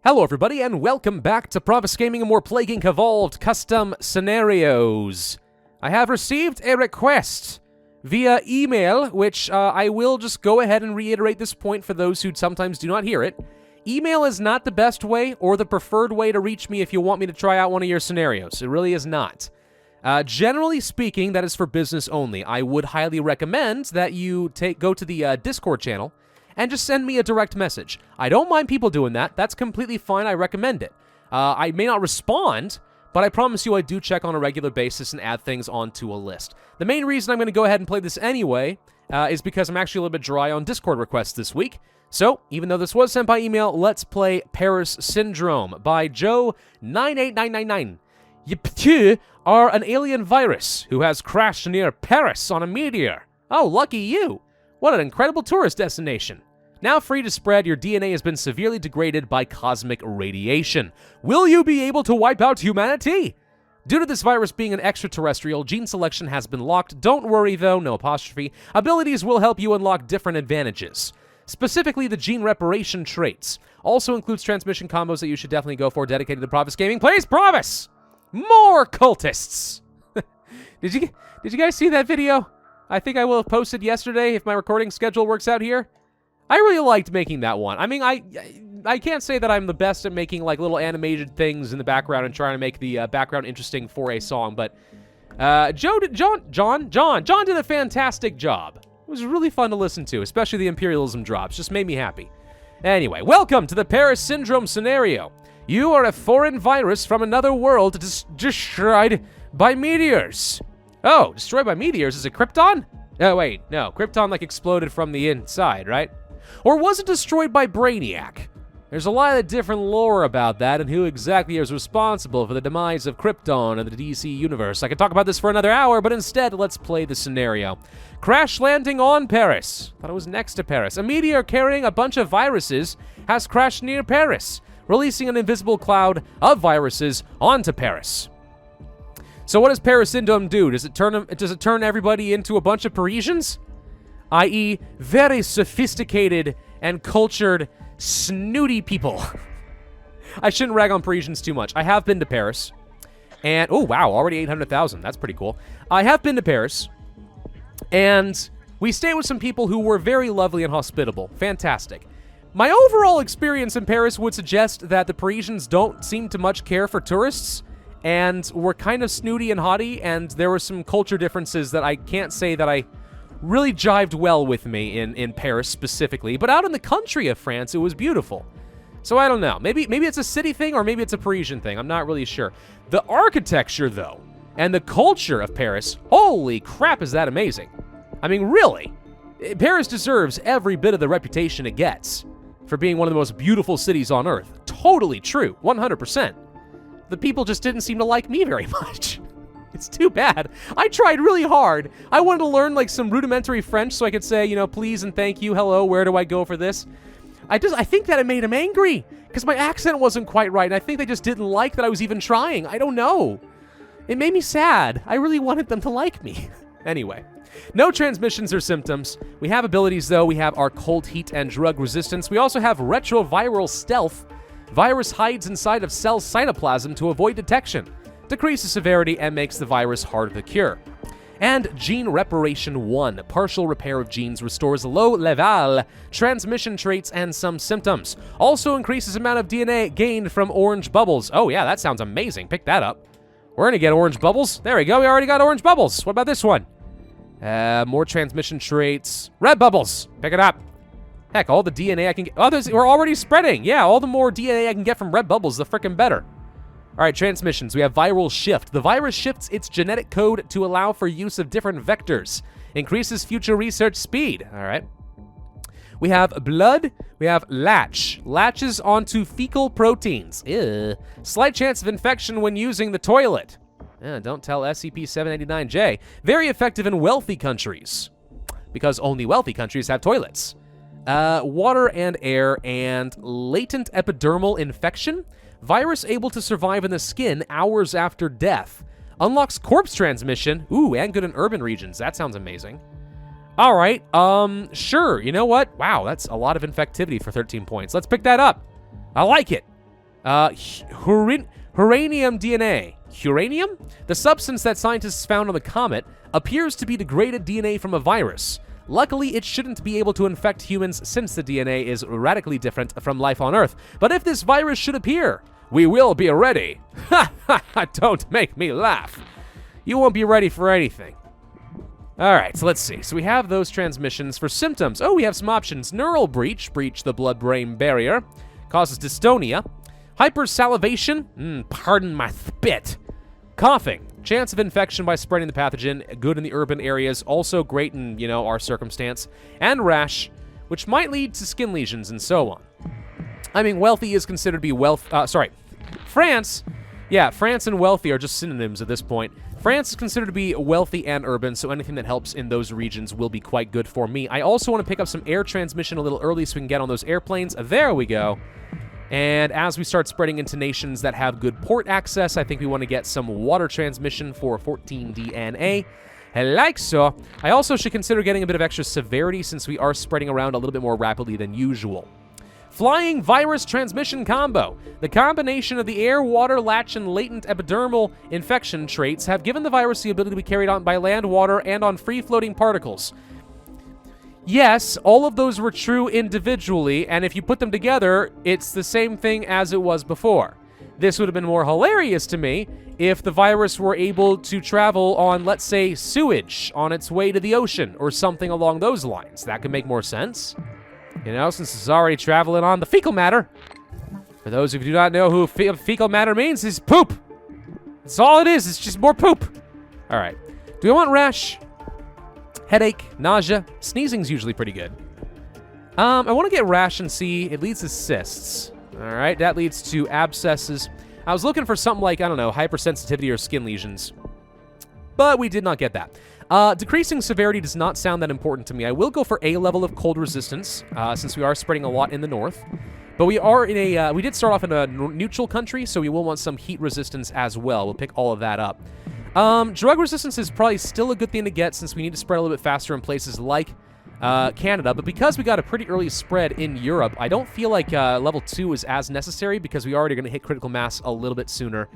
Hello everybody, and welcome back to Pravus Gaming and more Plague Evolved custom scenarios. I have received a request via email, which I will just go ahead and reiterate this point for those who sometimes do not hear it. Email is not the best way or the preferred way to reach me if you want me to try out one of your scenarios. It really is not. Generally speaking, that is for business only. I would highly recommend that you go to the Discord channel and just send me a direct message. I don't mind people doing that. That's completely fine. I recommend it. I may not respond, but I promise you I do check on a regular basis and add things onto a list. The main reason I'm going to go ahead and play this anyway is because I'm actually a little bit dry on Discord requests this week. So, even though this was sent by email, let's play Paralysis Syndrome by Joe98999. You are an alien virus who has crashed near Paris on a meteor. Oh, lucky you. What an incredible tourist destination. Now free to spread, your DNA has been severely degraded by cosmic radiation. Will you be able to wipe out humanity? Due to this virus being an extraterrestrial, gene selection has been locked. Don't worry though, no apostrophe. Abilities will help you unlock different advantages. Specifically, the gene reparation traits. Also includes transmission combos that you should definitely go for, dedicated to Pravus Gaming. Please, Pravus! More cultists! Did you guys see that video? I think I will have posted yesterday if my recording schedule works out here. I really liked making that one. I mean, I can't say that I'm the best at making like little animated things in the background and trying to make the background interesting for a song, but John did a fantastic job. It was really fun to listen to, especially the Imperialism drops. Just made me happy. Anyway, welcome to the Paralysis Syndrome scenario. You are a foreign virus from another world destroyed by meteors. Oh, destroyed by meteors? Is it Krypton? Oh, wait, no. Krypton, like, exploded from the inside, right? Or was it destroyed by Brainiac? There's a lot of different lore about that and who exactly is responsible for the demise of Krypton in the DC universe. I could talk about this for another hour, but instead, let's play the scenario. Crash landing on Paris. Thought it was next to Paris. A meteor carrying a bunch of viruses has crashed near Paris, releasing an invisible cloud of viruses onto Paris. So what does Paralysis Syndrome do? Does it turn everybody into a bunch of Parisians? I.e., very sophisticated and cultured, snooty people. I shouldn't rag on Parisians too much. I have been to Paris. And, oh wow, already 800,000. That's pretty cool. I have been to Paris. And we stayed with some people who were very lovely and hospitable. Fantastic. My overall experience in Paris would suggest that the Parisians don't seem to much care for tourists, and were kind of snooty and haughty, and there were some culture differences that I can't say that I really jived well with me in Paris specifically, but out in the country of France, it was beautiful. So I don't know. Maybe it's a city thing, or maybe it's a Parisian thing. I'm not really sure. The architecture, though, and the culture of Paris, holy crap, is that amazing. I mean, really, Paris deserves every bit of the reputation it gets for being one of the most beautiful cities on Earth. Totally true, 100%. The people just didn't seem to like me very much. It's too bad. I tried really hard. I wanted to learn like some rudimentary French so I could say, you know, please and thank you, hello, where do I go for this? I think that it made them angry because my accent wasn't quite right, and I think they just didn't like that I was even trying. I don't know. It made me sad. I really wanted them to like me. Anyway, no transmissions or symptoms. We have abilities, though. We have our cold heat and drug resistance. We also have retroviral stealth. Virus hides inside of cell cytoplasm to avoid detection, decreases severity, and makes the virus harder to cure. And Gene Reparation 1, partial repair of genes, restores low-level transmission traits and some symptoms. Also increases amount of DNA gained from orange bubbles. Oh yeah, that sounds amazing. Pick that up. We're gonna get orange bubbles. There we go, we already got orange bubbles. What about this one? More transmission traits. Red bubbles. Pick it up. Heck, all the DNA I can get... Oh, we're already spreading. Yeah, all the more DNA I can get from red bubbles, the frickin' better. All right, transmissions. We have viral shift. The virus shifts its genetic code to allow for use of different vectors. Increases future research speed. All right. We have blood. We have latch. Latches onto fecal proteins. Ew. Slight chance of infection when using the toilet. Don't tell SCP-789J. Very effective in wealthy countries, because only wealthy countries have toilets. Water and air, and latent epidermal infection. Virus able to survive in the skin hours after death. Unlocks corpse transmission. Ooh, and good in urban regions. That sounds amazing. All right, sure. You know what? Wow, that's a lot of infectivity for 13 points. Let's pick that up. I like it. Uranium DNA. Uranium? The substance that scientists found on the comet appears to be degraded DNA from a virus. Luckily, it shouldn't be able to infect humans since the DNA is radically different from life on Earth. But if this virus should appear, we will be ready. Ha ha! Don't make me laugh. You won't be ready for anything. All right, so let's see. So we have those transmissions for symptoms. Oh, we have some options. Neural breach, breach the blood-brain barrier, causes dystonia. Hypersalivation, pardon my spit. Coughing, chance of infection by spreading the pathogen, good in the urban areas, also great in, our circumstance. And rash, which might lead to skin lesions and so on. I mean, wealthy is considered to be France. Yeah, France and wealthy are just synonyms at this point. France is considered to be wealthy and urban, so anything that helps in those regions will be quite good for me. I also want to pick up some air transmission a little early so we can get on those airplanes. There we go. And as we start spreading into nations that have good port access, I think we want to get some water transmission for 14 DNA. Like so. I also should consider getting a bit of extra severity since we are spreading around a little bit more rapidly than usual. Flying virus transmission combo. The combination of the air, water, latch, and latent epidermal infection traits have given the virus the ability to be carried on by land, water, and on free-floating particles. Yes, all of those were true individually, and if you put them together, it's the same thing as it was before. This would have been more hilarious to me if the virus were able to travel on, let's say, sewage on its way to the ocean, or something along those lines. That could make more sense. Since it's already traveling on the fecal matter. For those of you who do not know who fecal matter means, it's poop. That's all it is. It's just more poop. All right. Do we want rash? Headache, nausea, sneezing's usually pretty good. I want to get rash and see. It leads to cysts. All right, that leads to abscesses. I was looking for something like, I don't know, hypersensitivity or skin lesions. But we did not get that. Decreasing severity does not sound that important to me. I will go for a level of cold resistance, since we are spreading a lot in the north. But we are in a, we did start off in a neutral country, so we will want some heat resistance as well. We'll pick all of that up. Drug resistance is probably still a good thing to get since we need to spread a little bit faster in places like Canada. But because we got a pretty early spread in Europe, I don't feel like level 2 is as necessary because we already going to hit critical mass a little bit sooner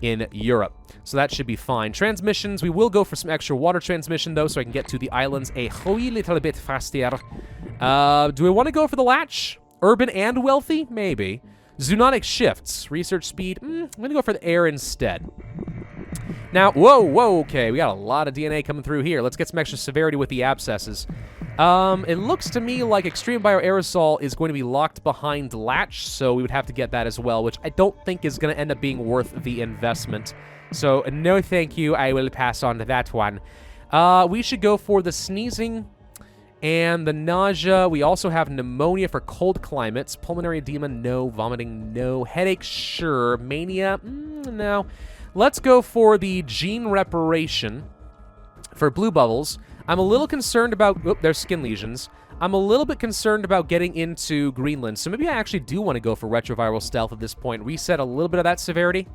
in Europe. So that should be fine. Transmissions, we will go for some extra water transmission, though, so I can get to the islands a wee little bit faster. Do we want to go for the latch? Urban and wealthy? Maybe. Zoonotic shifts. Research speed. I'm going to go for the air instead. Now, whoa, okay. We got a lot of DNA coming through here. Let's get some extra severity with the abscesses. It looks to me like extreme bioaerosol is going to be locked behind latch, so we would have to get that as well, which I don't think is going to end up being worth the investment. So, no thank you. I will pass on to that one. We should go for the sneezing and the nausea. We also have pneumonia for cold climates. Pulmonary edema, no. Vomiting, no. Headache, sure. Mania, no. Let's go for the gene reparation for blue bubbles. I'm a little concerned about... Oh, there's skin lesions. I'm a little bit concerned about getting into Greenland, so maybe I actually do want to go for retroviral stealth at this point. Reset a little bit of that severity.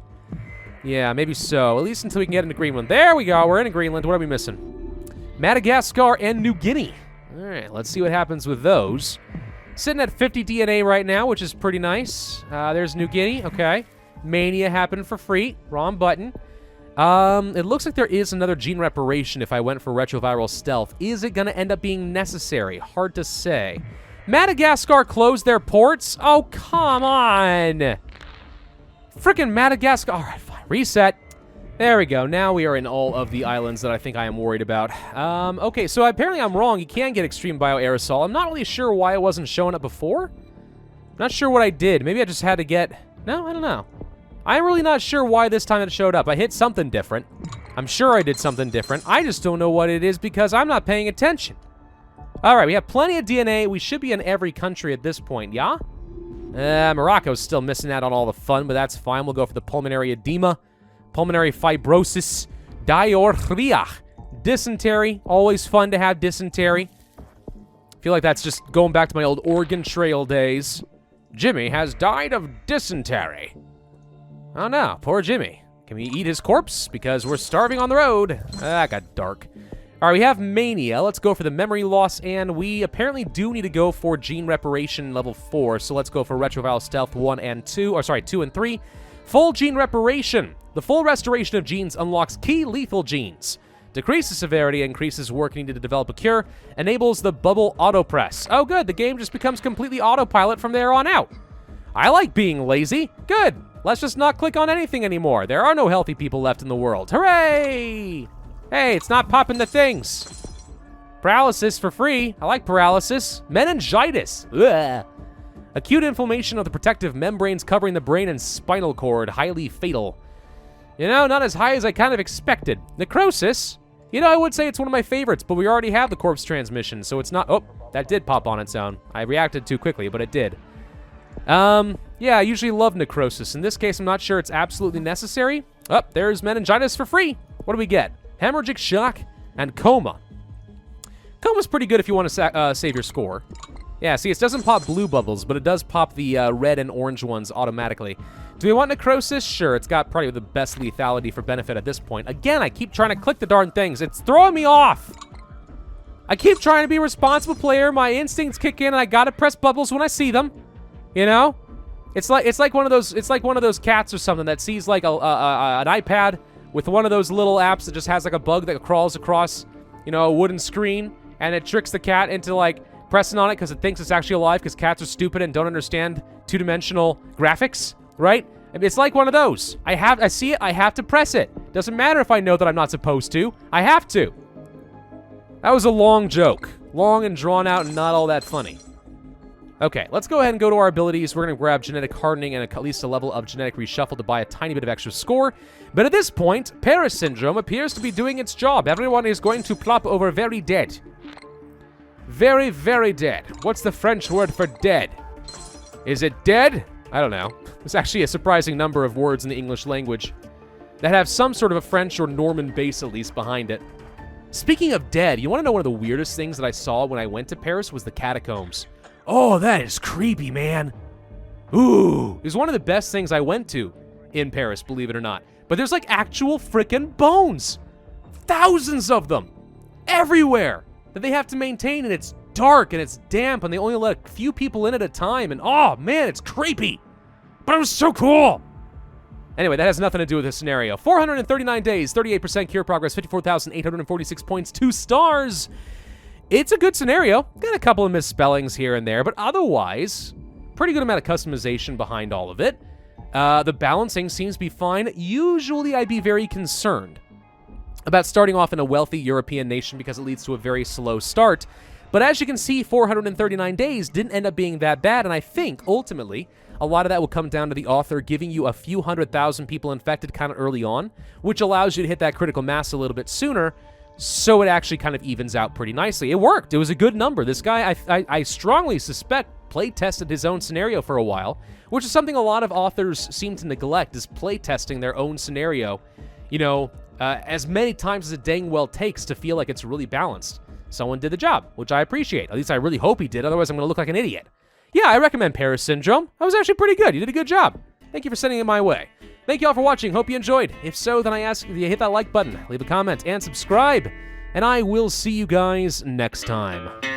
Yeah, maybe so. At least until we can get into Greenland. There we go. We're in Greenland. What are we missing? Madagascar and New Guinea. All right, let's see what happens with those. Sitting at 50 DNA right now, which is pretty nice. There's New Guinea. Okay. Mania happened for free. Wrong button. It looks like there is another gene reparation if I went for retroviral stealth. Is it going to end up being necessary? Hard to say. Madagascar closed their ports? Oh, come on. Frickin' Madagascar. All right, fine. Reset. There we go. Now we are in all of the islands that I think I am worried about. Okay, so apparently I'm wrong. You can get extreme bioaerosol. I'm not really sure why it wasn't showing up before. Not sure what I did. Maybe I just had to get... No, I don't know. I'm really not sure why this time it showed up. I hit something different. I'm sure I did something different. I just don't know what it is because I'm not paying attention. All right, we have plenty of DNA. We should be in every country at this point, yeah? Morocco's still missing out on all the fun, but that's fine. We'll go for the pulmonary edema, pulmonary fibrosis, diarrhea, dysentery. Always fun to have dysentery. I feel like that's just going back to my old Oregon Trail days. Jimmy has died of dysentery. Oh no, poor Jimmy. Can we eat his corpse? Because we're starving on the road. That got dark. All right, we have Mania. Let's go for the memory loss, and we apparently do need to go for Gene Reparation level 4, so let's go for Retroviral Stealth 1 and 2, or sorry, 2 and 3. Full Gene Reparation. The full restoration of genes unlocks key lethal genes. Decreases severity, increases work needed to develop a cure, enables the bubble autopress. Oh good, the game just becomes completely autopilot from there on out. I like being lazy. Good. Let's just not click on anything anymore. There are no healthy people left in the world. Hooray! Hey, it's not popping the things. Paralysis for free. I like paralysis. Meningitis. Ugh. Acute inflammation of the protective membranes covering the brain and spinal cord. Highly fatal. You know, not as high as I kind of expected. Necrosis. You know, I would say it's one of my favorites, but we already have the corpse transmission, so it's not... Oh, that did pop on its own. I reacted too quickly, but it did. Yeah, I usually love Necrosis. In this case, I'm not sure it's absolutely necessary. Oh, there's Meningitis for free. What do we get? Hemorrhagic shock and coma. Coma's pretty good if you want to save your score. Yeah, see, it doesn't pop blue bubbles, but it does pop the red and orange ones automatically. Do we want Necrosis? Sure, it's got probably the best lethality for benefit at this point. Again, I keep trying to click the darn things. It's throwing me off. I keep trying to be a responsible player. My instincts kick in, and I gotta press bubbles when I see them. You know, it's like one of those cats or something that sees like an iPad with one of those little apps that just has like a bug that crawls across, you know, a wooden screen, and it tricks the cat into like pressing on it because it thinks it's actually alive because cats are stupid and don't understand two-dimensional graphics, right? It's like one of those. I see it, I have to press it. Doesn't matter if I know that I'm not supposed to. I have to. That was a long joke. Long and drawn out and not all that funny. Okay, let's go ahead and go to our abilities. We're going to grab Genetic Hardening and at least a level of Genetic Reshuffle to buy a tiny bit of extra score. But at this point, Paris Syndrome appears to be doing its job. Everyone is going to plop over very dead. Very, very dead. What's the French word for dead? Is it dead? I don't know. There's actually a surprising number of words in the English language that have some sort of a French or Norman base at least behind it. Speaking of dead, you want to know one of the weirdest things that I saw when I went to Paris was the catacombs. Oh, that is creepy, man. Ooh. It was one of the best things I went to in Paris, believe it or not. But there's like actual frickin' bones. Thousands of them. Everywhere. That they have to maintain, and it's dark, and it's damp, and they only let a few people in at a time, and oh, man, it's creepy. But it was so cool. Anyway, that has nothing to do with this scenario. 439 days, 38% cure progress, 54,846 points, 2 stars. It's a good scenario. Got a couple of misspellings here and there, but otherwise, pretty good amount of customization behind all of it. The balancing seems to be fine. Usually, I'd be very concerned about starting off in a wealthy European nation because it leads to a very slow start. But as you can see, 439 days didn't end up being that bad, and I think, ultimately, a lot of that will come down to the author giving you a few 100,000 people infected kind of early on, which allows you to hit that critical mass a little bit sooner, so it actually kind of evens out pretty nicely. It worked. It was a good number. This guy, I strongly suspect, play-tested his own scenario for a while, which is something a lot of authors seem to neglect, is play-testing their own scenario, you know, as many times as it dang well takes to feel like it's really balanced. Someone did the job, which I appreciate. At least I really hope he did, otherwise I'm going to look like an idiot. Yeah, I recommend Paris Syndrome. That was actually pretty good. You did a good job. Thank you for sending it my way. Thank you all for watching. Hope you enjoyed. If so, then I ask you to hit that like button, leave a comment, and subscribe. And I will see you guys next time.